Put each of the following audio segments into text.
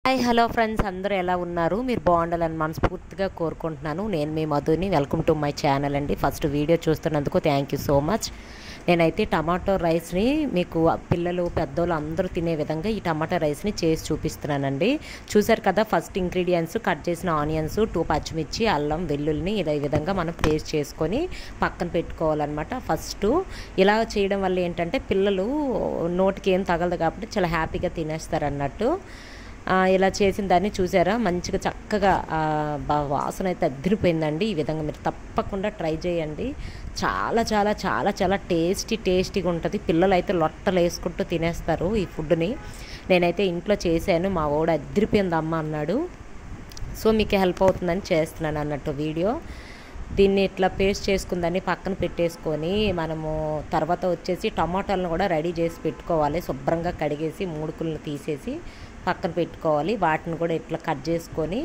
Hi hello friends, అందరూ ఎలా ఉన్నారు? మీరు బాగుండాలని మనస్ఫూర్తిగా కోరుకుంటున్నాను. నేను మీ మధుని. వెల్కమ్ టు మై ఛానల్ అండి. ఫస్ట్ వీడియో చూస్తున్నందుకు థ్యాంక్ యూ సో మచ్. నేనైతే టమాటో రైస్ని మీకు పిల్లలు పెద్దోళ్ళు అందరూ తినే విధంగా ఈ టమాటో రైస్ని చేసి చూపిస్తున్నానండి. చూసారు కదా, ఫస్ట్ ఇంగ్రీడియంట్స్ కట్ చేసిన ఆనియన్స్, 2 పచ్చిమిర్చి, అల్లం, వెల్లుల్లిని ఈ విధంగా మనం పేస్ట్ చేసుకొని పక్కన పెట్టుకోవాలన్నమాట. ఫస్ట్ ఇలా చేయడం వల్ల ఏంటంటే పిల్లలు నోటికి ఏం తగలదు కాబట్టి చాలా హ్యాపీగా తినేస్తారు అన్నట్టు. ఇలా చేసిన దాన్ని చూసారా, మంచిగా చక్కగా వాసన అయితే అదిరిపోయిందండి. ఈ విధంగా మీరు తప్పకుండా ట్రై చేయండి. చాలా చాలా చాలా చాలా టేస్టీగా ఉంటుంది. పిల్లలు అయితే లొట్టలు వేసుకుంటూ తినేస్తారు ఈ ఫుడ్ని. నేనైతే ఇంట్లో చేశాను, మా వాడు అదిరిపోయింది అమ్మ అన్నాడు. సో మీకు హెల్ప్ అవుతుందని చేస్తున్నాను అన్నట్టు వీడియో. దీన్ని ఇట్లా పేస్ట్ చేసుకుందని పక్కన పెట్టేసుకొని మనము తర్వాత వచ్చేసి టమాటాలను కూడా రెడీ చేసి పెట్టుకోవాలి. శుభ్రంగా కడిగేసి మూడుకులను తీసేసి పక్కన పెట్టుకోవాలి. వాటిని కూడా ఇట్లా కట్ చేసుకొని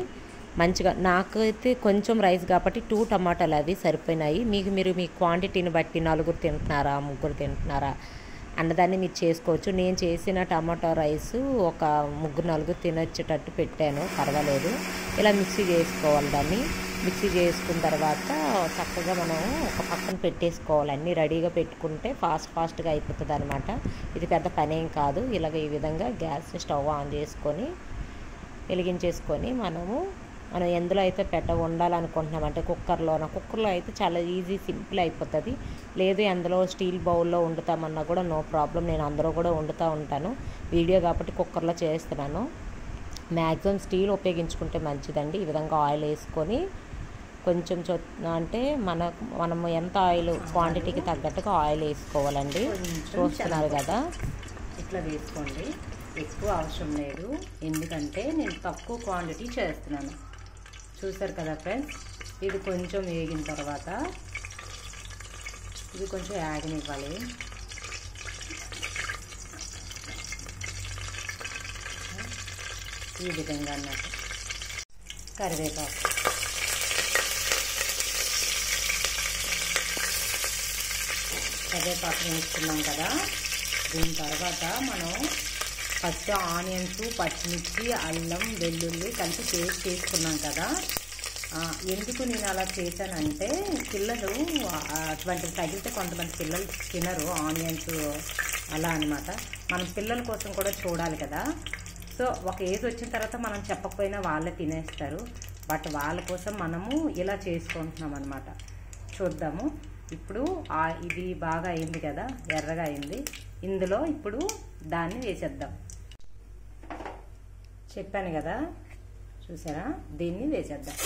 మంచిగా, నాకైతే కొంచెం రైస్ కాబట్టి 2 టమాటాలు అవి సరిపోయినాయి. మీరు మీ క్వాంటిటీని బట్టి 4 తింటున్నారా 3 తింటున్నారా అన్నదాన్ని మీరు చేసుకోవచ్చు. నేను చేసిన టమాటో రైస్ ఒక 3-4 తినొచ్చేటట్టు పెట్టాను, పర్వాలేదు. ఇలా మిక్సీ చేసుకోవాలి. దాన్ని మిక్సీ చేసుకున్న తర్వాత చక్కగా మనం ఒక పక్కన పెట్టేసుకోవాలి. అన్నీ రెడీగా పెట్టుకుంటే ఫాస్ట్గా అయిపోతుంది అనమాట. ఇది పెద్ద పనేం కాదు. ఇలాగ ఈ విధంగా గ్యాస్ స్టవ్ ఆన్ చేసుకొని వెలిగించేసుకొని మనం ఎందులో అయితే ఉండాలనుకుంటున్నామంటే కుక్కర్లో అయితే చాలా ఈజీ, సింపుల్ అయిపోతుంది. లేదు అందులో స్టీల్ బౌల్లో వండుతామన్నా కూడా నో ప్రాబ్లం. నేను అందులో కూడా వండుతూ ఉంటాను. వీడియో కాబట్టి కుక్కర్లో చేస్తున్నాను. మ్యాక్సిమం స్టీల్ ఉపయోగించుకుంటే మంచిదండి. ఈ విధంగా ఆయిల్ వేసుకొని కొంచెం అంటే మనం ఎంత ఆయిల్ క్వాంటిటీకి తగ్గట్టుగా ఆయిల్ వేసుకోవాలండి. చూస్తున్నారు కదా, ఇట్లా వేసుకోండి. ఎక్కువ అవసరం లేదు, ఎందుకంటే నేను తక్కువ క్వాంటిటీ చేస్తున్నాను. చూసారు కదా ఫ్రెండ్స్, ఇది కొంచెం వేగిన తర్వాత ఇది కొంచెం యాగనివ్వాలి. ఈ విధంగా అన్నట్టు కరివేపాకు, వేసుకున్నాం కదా. దీని తర్వాత మనం ఫస్ట్ ఆనియన్స్, పచ్చిమిర్చి, అల్లం, వెల్లుల్లి కలిపి పేస్ట్ చేసుకున్నాం కదా. ఎందుకు నేను అలా చేశానంటే, పిల్లలు అటువంటివి తగిలితే కొంతమంది పిల్లలు తినరు ఆనియన్స్, అలా అనమాట. మనం పిల్లల కోసం కూడా చూడాలి కదా. సో ఒక ఏజ్ వచ్చిన తర్వాత మనం చెప్పకపోయినా వాళ్ళే తినేస్తారు. బట్ వాళ్ళ కోసం మనము ఇలా చేసుకుంటున్నాం అనమాట. చూద్దాము. ఇప్పుడు ఇది బాగా అయింది కదా, ఎర్రగా అయింది. ఇందులో ఇప్పుడు దాన్ని వేసేద్దాం. చెప్పాను కదా, చూసారా, దీన్ని వేసేద్దాం.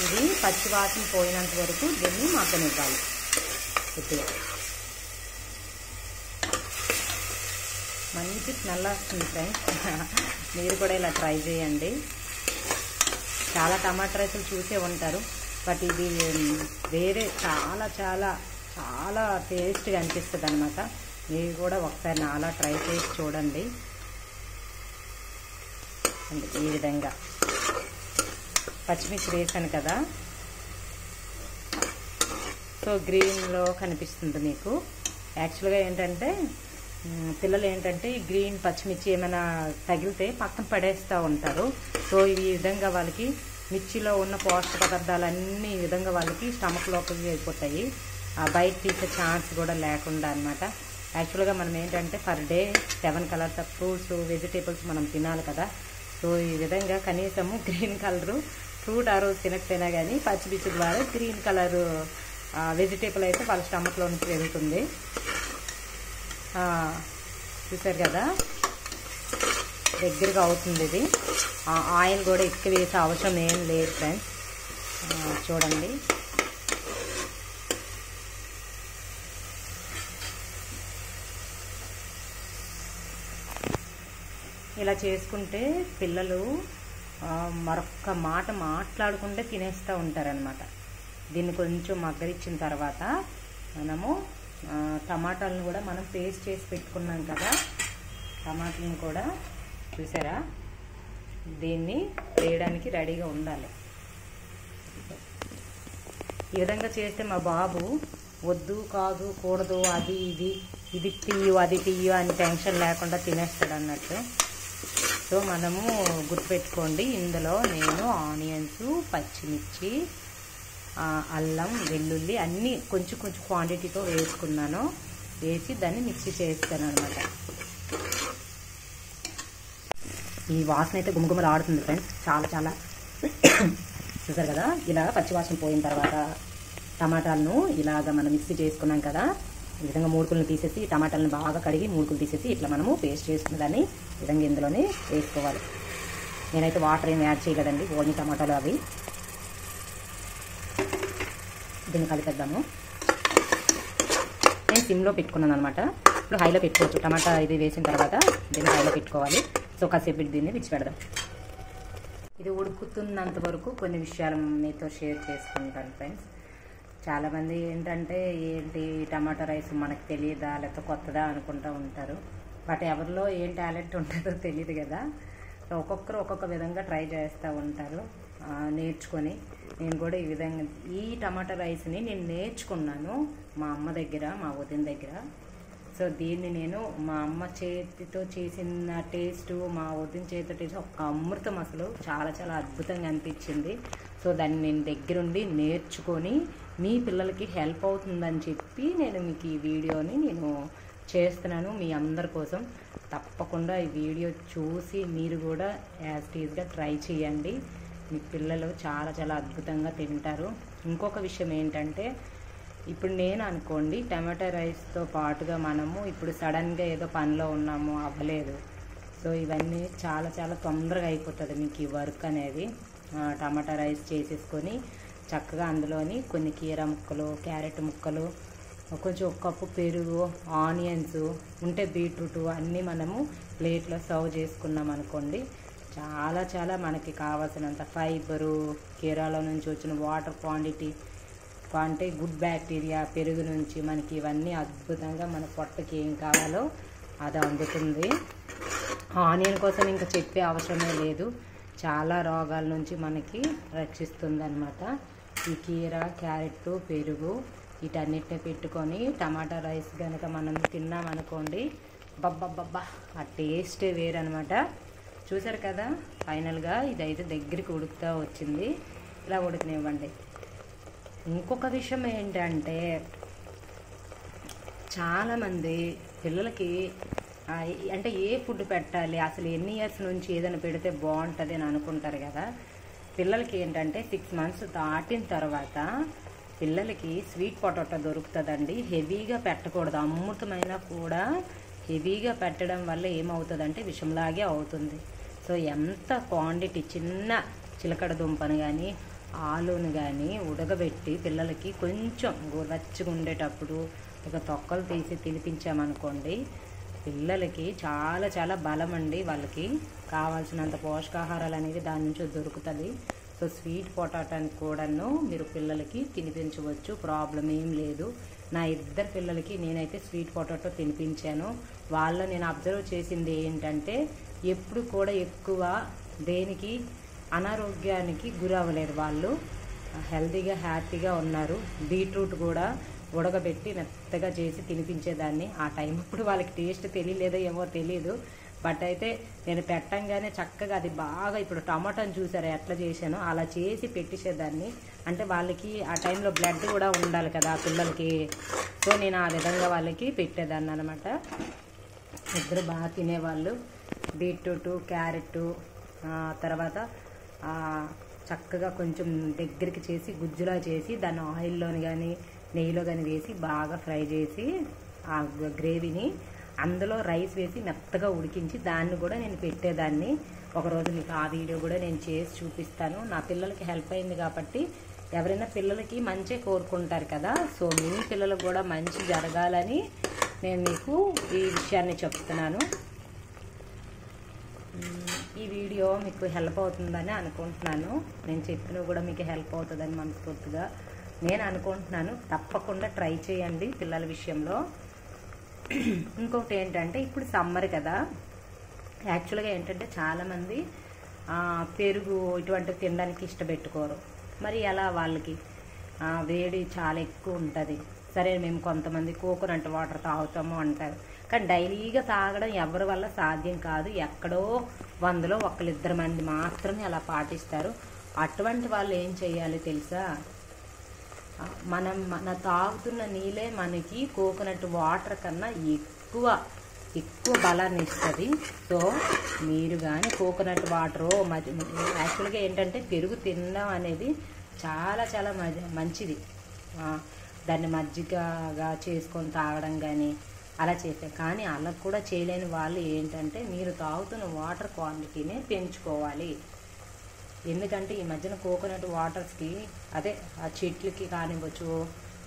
ఇది పచ్చివాసన పోయినంత వరకు దీన్ని మగ్గనివ్వాలి. ఇప్పుడు మంచి స్మెల్ వస్తుంది ఫ్రెండ్స్. మీరు కూడా ఇలా ట్రై చేయండి. చాలా టమాటా రైసులు చూసే ఉంటారు, బట్ ఇది వేరే చాలా చాలా చాలా టేస్ట్గా అనిపిస్తుంది అనమాట. మీరు కూడా ఒకసారి నాలా ట్రై చేసి చూడండి. ఈ విధంగా పచ్చిమిర్చి వేసాను కదా, సో గ్రీన్లో కనిపిస్తుంది మీకు. యాక్చువల్గా ఏంటంటే పిల్లలు ఏంటంటే ఈ గ్రీన్ పచ్చిమిర్చి ఏమైనా తగిలితే పక్కన పడేస్తూ ఉంటారు. సో ఈ విధంగా వాళ్ళకి మిర్చిలో ఉన్న పోషక పదార్థాలన్నీ ఈ విధంగా వాళ్ళకి స్టమక్ లోపలికి వెళ్ళిపోతాయి. బయట తీసే ఛాన్స్ కూడా లేకుండా అనమాట. యాక్చువల్గా మనం ఏంటంటే per day 7 colours of fruits, vegetables మనం తినాలి కదా. సో ఈ విధంగా కనీసము గ్రీన్ కలరు ఫ్రూట్ ఆ రోజు తినకపోయినా కానీ పచ్చిమిర్చి ద్వారా గ్రీన్ కలరు వెజిటేబుల్ అయితే వాళ్ళ స్టమక్లో నుంచి వెళ్తుంది. చూసారు కదా, దగ్గరగా అవుతుంది. ఇది ఆయిల్ కూడా ఎక్కువ వేసే అవసరం ఏం లేదు ఫ్రెండ్స్. చూడండి, ఇలా చేసుకుంటే పిల్లలు మరొక్క మాట మాట్లాడుకుంటే తినేస్తూ ఉంటారనమాట. దీన్ని కొంచెం మగ్గరిచ్చిన తర్వాత మనము టమాటాలను కూడా మనం పేస్ట్ చేసి పెట్టుకున్నాం కదా, టమాటాలను కూడా చూసారా, దీన్ని వేయడానికి రెడీగా ఉండాలి. ఈ విధంగా చేస్తే మా బాబు వద్దు కాదు కూడదు అది ఇది తీయు అది తీయు అని టెన్షన్ లేకుండా తినేస్తాడు అన్నట్టు. సో మనము గుర్తుపెట్టుకోండి, ఇందులో నేను ఆనియన్స్, పచ్చిమిర్చి, అల్లం, వెల్లుల్లి అన్నీ కొంచెం కొంచెం క్వాంటిటీతో వేసుకున్నాను. వేసి దాన్ని మిక్సీ చేస్తాను అనమాట. ఈ వాసన అయితే గుమగుమలు ఆడుతుంది ఫ్రెండ్స్, చాలా చాలా. చూసారు కదా, ఇలా పచ్చివాసన పోయిన తర్వాత టమాటాలను ఇలాగ మనం మిక్సీ చేసుకున్నాం కదా, ఈ విధంగా మూడుకులను తీసేసి టమాటాలను బాగా కడిగి మూడుకులు తీసేసి ఇట్లా మనము పేస్ట్ చేసుకున్న దాన్ని ఈ విధంగా ఇందులోనే వేసుకోవాలి. నేనైతే వాటర్ ఏమి యాడ్ చేయలేదండి, ఓన్లీ టమాటాలు అవి. దీన్ని కలిపేద్దాము. నేను సిమ్లో పెట్టుకున్నాను అనమాట. ఇప్పుడు హైలో పెట్టుకోవచ్చు. టమాటా ఇది వేసిన తర్వాత దీన్ని హైలో పెట్టుకోవాలి. సో కాసేపు దీన్ని విడిచిపెడదాం. ఇది ఉడుకుతున్నంత వరకు కొన్ని విషయాలు మీతో షేర్ చేసుకుంటాను ఫ్రెండ్స్. చాలామంది ఏంటంటే ఏంటి టమాటా రైస్ మనకు తెలియదా లేకపోతే కొత్తదా అనుకుంటూ ఉంటారు. బట్ ఎవరిలో ఏం టాలెంట్ ఉంటుందో తెలియదు కదా. సో ఒక్కొక్కరు ఒక్కొక్క విధంగా ట్రై చేస్తూ ఉంటారు నేర్చుకొని. నేను కూడా ఈ విధంగా ఈ టమాటా రైస్ని నేను నేర్చుకున్నాను మా అమ్మ దగ్గర, మా వదిన దగ్గర. సో దీన్ని నేను మా అమ్మ చేతితో చేసిన టేస్టు, మా వదిన చేతితో టేస్ట్ ఒక అమృతం, అసలు చాలా చాలా అద్భుతంగా అనిపించింది. సో దాన్ని నేను దగ్గరుండి నేర్చుకొని మీ పిల్లలకి హెల్ప్ అవుతుందని చెప్పి నేను మీకు ఈ వీడియోని నేను చేస్తున్నాను మీ అందరి కోసం. తప్పకుండా ఈ వీడియో చూసి మీరు కూడా యాజ్ టీజ్గా ట్రై చేయండి. మీ పిల్లలు చాలా చాలా అద్భుతంగా తింటారు. ఇంకొక విషయం ఏంటంటే, ఇప్పుడు నేను అనుకోండి టమాటా రైస్తో పాటుగా మనము ఇప్పుడు సడన్గా ఏదో పనిలో ఉన్నాము, అవ్వలేదు. సో ఇవన్నీ చాలా చాలా తొందరగా అయిపోతుంది మీకు ఈ వర్క్ అనేది. టమాటా రైస్ చేసేసుకొని చక్కగా అందులోని కొన్ని కీర ముక్కలు, క్యారెట్ ముక్కలు, కొంచెం ఒక కప్పు పెరుగు, ఆనియన్స్ ఉంటే బీట్రూట్ అన్నీ మనము ప్లేట్లో సర్వ్ చేసుకున్నాం అనుకోండి, చాలా చాలా మనకి కావాల్సినంత ఫైబరు, కీరాలో నుంచి వచ్చిన వాటర్ క్వాంటిటీ, అంటే గుడ్ బ్యాక్టీరియా పెరుగు నుంచి మనకి ఇవన్నీ అద్భుతంగా మన పొట్టకి ఏం కావాలో అది అందుతుంది. ఆనియన్ కోసం ఇంకా చెప్పే అవసరమే లేదు, చాలా రోగాల నుంచి మనకి రక్షిస్తుంది అన్నమాట. ఈ కీర, క్యారెట్, పెరుగు వీటన్నిటిని పెట్టుకొని టమాటా రైస్ కనుక మనం తిన్నామనుకోండి, బబ్బబ్బబ్బా ఆ టేస్టే వేరనమాట. చూసారు కదా, ఫైనల్గా ఇదైతే దగ్గరికి ఉడుకుతూ వచ్చింది. ఇలా ఉడకనివ్వండి. ఇంకొక విషయం ఏంటంటే, చాలామంది పిల్లలకి అంటే ఏ ఫుడ్ పెట్టాలి, అసలు ఎన్ని ఇయర్స్ నుంచి ఏదైనా పెడితే బాగుంటుంది అని అనుకుంటారు కదా. పిల్లలకి ఏంటంటే 6 months దాటిన తర్వాత పిల్లలకి స్వీట్ పొటాటో దొరుకుతుందండి. హెవీగా పెట్టకూడదు, అమృతమైనా కూడా హెవీగా పెట్టడం వల్ల ఏమవుతుందంటే విషంలాగే అవుతుంది. సో ఎంత క్వాంటిటీ చిన్న చిలకడ దుంపను కానీ ఆలును కానీ ఉడకబెట్టి పిల్లలకి కొంచెం గోరువెచ్చగా ఉండేటప్పుడు ఒక తొక్కలు తీసి తినిపించామనుకోండి, పిల్లలకి చాలా చాలా బలం అండి. వాళ్ళకి కావాల్సినంత పోషకాహారాలు అనేవి దాని నుంచి దొరుకుతుంది. సో స్వీట్ పొటాటోని కూడాను మీరు పిల్లలకి తినిపించవచ్చు, ప్రాబ్లం ఏం లేదు. నా 2 పిల్లలకి నేనైతే స్వీట్ పొటాటో తినిపించాను. వాళ్ళు నేను అబ్జర్వ్ చేసింది ఏంటంటే, ఎప్పుడు కూడా ఎక్కువ దేనికి అనారోగ్యానికి గురవ్వలేదు, వాళ్ళు హెల్తీగా హ్యాపీగా ఉన్నారు. బీట్రూట్ కూడా ఉడకబెట్టి మెత్తగా చేసి తినిపించేదాన్ని. ఆ టైం ఇప్పుడు వాళ్ళకి టేస్ట్ తెలియలేదో ఏమో తెలియదు, బట్ అయితే నేను పెట్టంగానే చక్కగా అది బాగా, ఇప్పుడు టమాటాను చూసారా ఎట్లా చేశానో అలా చేసి పెట్టేసేదాన్ని. అంటే వాళ్ళకి ఆ టైంలో బ్లడ్ కూడా ఉండాలి కదా పిల్లలకి. సో నేను ఆ విధంగా వాళ్ళకి పెట్టేదాన్ని అనమాట. ఇద్దరు బాగా తినేవాళ్ళు. బీట్రూట్, క్యారెట్, తర్వాత చక్కగా కొంచెం దగ్గరికి చేసి గుజ్జులా చేసి దాన్ని ఆయిల్లోని కానీ నెయ్యిలో కానీ వేసి బాగా ఫ్రై చేసి ఆ గ్రేవీని అందులో రైస్ వేసి మెత్తగా ఉడికించి దాన్ని కూడా నేను పెట్టేదాన్ని. ఒకరోజు మీకు ఆ వీడియో కూడా నేను చేసి చూపిస్తాను. నా పిల్లలకి హెల్ప్ అయింది కాబట్టి, ఎవరైనా పిల్లలకి మంచి కోరుకుంటారు కదా. సో మీ పిల్లలకు కూడా మంచి జరగాలని నేను మీకు ఈ విషయాన్ని చెప్తున్నాను. ఈ వీడియో మీకు హెల్ప్ అవుతుందని అనుకుంటున్నాను. నేను చెప్పినవి కూడా మీకు హెల్ప్ అవుతుందని మనస్ఫూర్తిగా నేను అనుకుంటున్నాను. తప్పకుండా ట్రై చేయండి పిల్లల విషయంలో. ఇంకొకటి ఏంటంటే, ఇప్పుడు సమ్మర్ కదా, యాక్చువల్గా ఏంటంటే చాలామంది పెరుగు ఇటువంటివి తినడానికి ఇష్టపెట్టుకోరు. మరి ఎలా వాళ్ళకి వేడి చాలా ఎక్కువ ఉంటుంది. సరే మేము కొంతమంది కోకోనట్ వాటర్ తాగుతాము అంటారు, కానీ డైలీగా తాగడం ఎవరి వల్ల సాధ్యం కాదు. ఎక్కడో 100లో 1-2 మంది మాత్రమే అలా పాటిస్తారు. అటువంటి వాళ్ళు ఏం చేయాలి తెలుసా, మన తాగుతున్న నీళ్ళే మనకి కోకోనట్ వాటర్ కన్నా ఎక్కువ బలాన్ని ఇస్తుంది. సో మీరు కానీ కోకోనట్ వాటరు యాక్చువల్గా ఏంటంటే పెరుగు తినడం అనేది చాలా చాలా మంచిది. దాన్ని మజ్జిగగా చేసుకొని తాగడం కానీ అలా చేస్తాం. కానీ అలా కూడా చేయలేని వాళ్ళు ఏంటంటే మీరు తాగుతున్న వాటర్ క్వాంటిటీనే పెంచుకోవాలి. ఎందుకంటే ఈ మధ్యన కోకోనట్ వాటర్స్కి అదే ఆ చెట్లకి కానివ్వచ్చు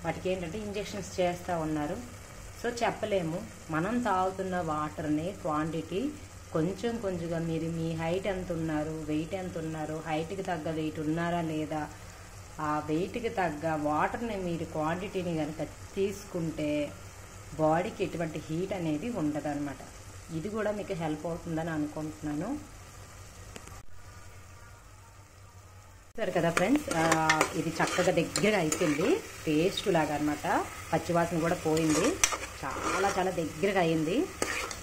వాటికి ఏంటంటే ఇంజెక్షన్స్ చేస్తూ ఉన్నారు. సో చెప్పలేము. మనం తాగుతున్న వాటర్ని క్వాంటిటీ కొంచెంగా మీరు మీ హైట్ ఎంత ఉన్నారు, వెయిట్ ఎంత ఉన్నారు, హైట్కి తగ్గ వెయిట్ ఉన్నారా లేదా, ఆ వెయిట్కి తగ్గ వాటర్ని మీరు క్వాంటిటీని కనుక తీసుకుంటే బాడీకి ఎటువంటి హీట్ అనేది ఉండదు అనమాట. ఇది కూడా మీకు హెల్ప్ అవుతుందని అనుకుంటున్నాను. సరే కదా ఫ్రెండ్స్, ఇది చక్కగా దగ్గరగా అయిపోయింది. పేస్ట్ లాగా అనమాట. పచ్చివాసన కూడా పోయింది. చాలా చాలా దగ్గరగా అయింది.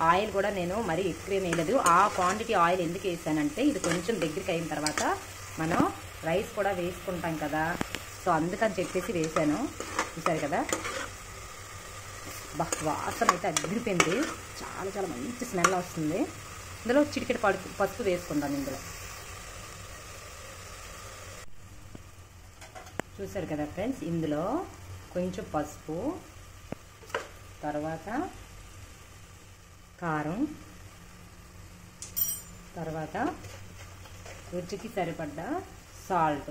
ఆయిల్ కూడా నేను మరీ ఎక్కువ వేయలేదు. ఆ క్వాంటిటీ ఆయిల్ ఎందుకు వేసానంటే ఇది కొంచెం దగ్గరికి అయిన తర్వాత మనం రైస్ కూడా వేసుకుంటాం కదా, సో అందుకని చెప్పేసి వేసాను. చూసారు కదా, వాసన అయితే అదిరిపోయింది. చాలా చాలా మంచి స్మెల్ వస్తుంది. ఇందులో చిటికెడు పసుపు వేసుకుందాం. ఇందులో చూసారు కదా ఫ్రెండ్స్, ఇందులో కొంచెం పసుపు, తర్వాత కారం, తర్వాత రుచికి సరిపడ్డ సాల్ట్.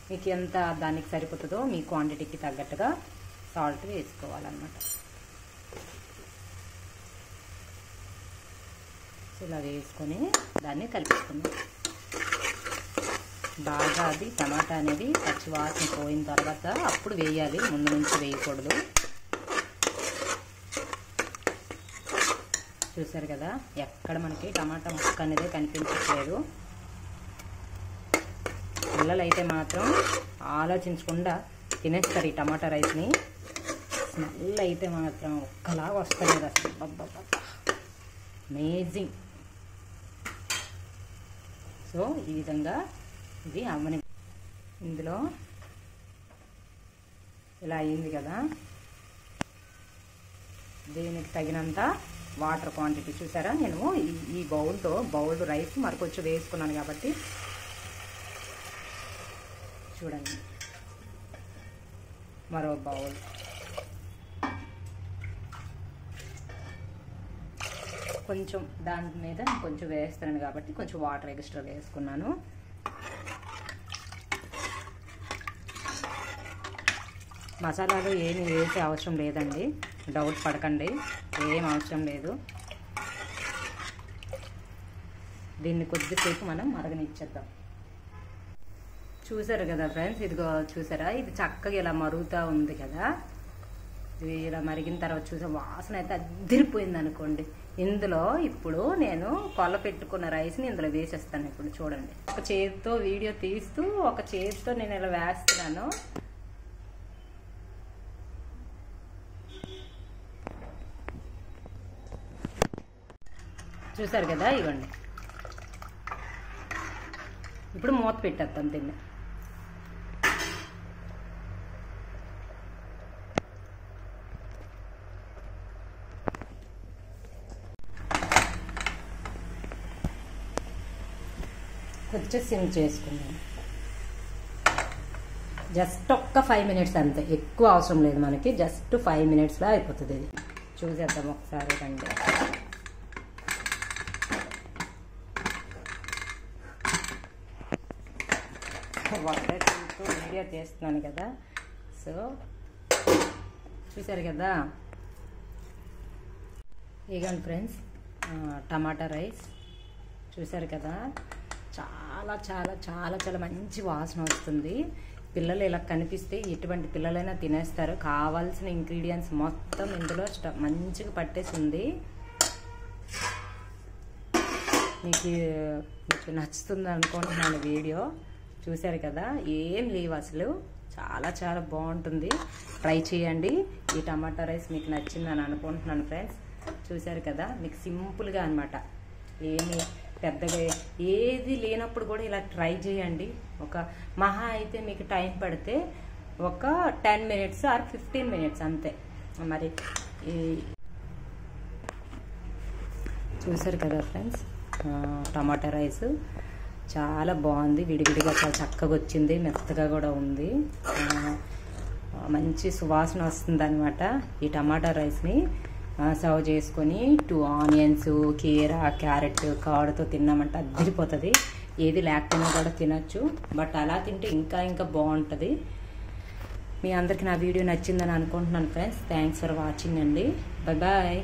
మీకు ఎంత దానికి సరిపోతుందో మీ క్వాంటిటీకి తగ్గట్టుగా సాల్ట్ వేసుకోవాలన్నమాట. ఇలా వేసుకొని దాన్ని కలిపేసుకుందాం బాగా. అది టమాటా అనేది పచ్చి వాసన పోయిన తర్వాత అప్పుడు వేయాలి, ముందు నుంచి వేయకూడదు. చూసారు కదా, ఎక్కడ మనకి టమాటా ముక్క అనేది కనిపించట్లేదు. పిల్లలు అయితే మాత్రం ఆలోచించకుండా తినేస్తారు ఈ టమాటా రైస్ని. స్మెల్ అయితే మాత్రం ఒక్కలాగా వస్తలేదు అసలు. అబ్బబ్బబ్బా, అమేజింగ్. సో ఈ విధంగా ఇది అమ్మని ఇందులో ఇలా అయింది కదా, దీనికి తగినంత వాటర్ క్వాంటిటీ చూసారా. నేను ఈ బౌల్ రైస్ మరికొంచెం వేసుకున్నాను కాబట్టి చూడండి. మరో బౌల్, కొంచెం దాని మీద కొంచెం వేస్తున్నాను కాబట్టి కొంచెం వాటర్ ఎక్స్ట్రా వేసుకున్నాను. మసాలాలు ఏమి వేసే అవసరం లేదండి, డౌట్ పడకండి, ఏం అవసరం లేదు. దీన్ని కొద్దిసేపు మనం మరగనిచ్చేద్దాం. చూసారు కదా ఫ్రెండ్స్, ఇదిగో చూసారా, ఇది చక్కగా ఇలా మరుగుతూ ఉంది కదా. ఇది ఇలా మరిగిన తర్వాత చూసే వాసన అయితే అదిరిపోయింది అనుకోండి. ఇందులో ఇప్పుడు నేను కొల్ల పెట్టుకున్న రైస్ని ఇందులో వేసేస్తాను. ఇప్పుడు చూడండి, ఒక చేతితో వీడియో తీస్తూ ఒక చేతితో నేను ఇలా వేస్తున్నాను. చూసారు కదా, ఇవ్వండి. ఇప్పుడు మూత పెట్టేస్తాం దీన్ని. కొంచెం సిమ్ చేసుకున్నాం. జస్ట్ ఒక్క 5 మినిట్స్ అంతే, ఎక్కువ అవసరం లేదు మనకి. జస్ట్ 5 మినిట్స్లో అయిపోతుంది. ఇది చూసేద్దాం ఒకసారి రండి. వీడియో చేస్తున్నాను కదా, సో చూసారు కదా. ఇగోండి ఫ్రెండ్స్, టమాటా రైస్ చూసారు కదా, చాలా చాలా చాలా చాలా మంచి వాసన వస్తుంది. పిల్లలు ఇలా కనిపిస్తే ఎటువంటి పిల్లలైనా తినేస్తారు. కావాల్సిన ఇంగ్రీడియంట్స్ మొత్తం ఇందులో మంచిగా పట్టేసి ఉంది. మీకు నచ్చుతుంది అనుకుంటున్నాను వీడియో. చూసారు కదా, ఏం లేవు అసలు. చాలా చాలా బాగుంటుంది, ట్రై చేయండి. ఈ టమాటా రైస్ మీకు నచ్చిందని అనుకుంటున్నాను ఫ్రెండ్స్. చూసారు కదా, మీకు సింపుల్గా అనమాట, ఏమి పెద్దగా ఏది లేనప్పుడు కూడా ఇలా ట్రై చేయండి. ఒక మహా అయితే మీకు టైం పడితే ఒక 10 minutes ఆర్ 15 minutes అంతే. మరి చూసారు కదా ఫ్రెండ్స్, టమాటా రైస్ చాలా బాగుంది, విడివిడిగా చాలా చక్కగా వచ్చింది, మెత్తగా కూడా ఉంది, మంచి సువాసన వస్తుంది అనమాట. ఈ టమాటా రైస్ని సర్వ్ చేసుకొని 2 ఆనియన్స్, కీరా, క్యారెట్, కర్డ్తో తిన్నామంటే అదిరిపోతుంది. ఏది లేకపోయినా కూడా తినచ్చు, బట్ అలా తింటే ఇంకా ఇంకా బాగుంటుంది. మీ అందరికీ నా వీడియో నచ్చిందని అనుకుంటున్నాను ఫ్రెండ్స్. థ్యాంక్స్ ఫర్ వాచింగ్ అండి. Bye bye.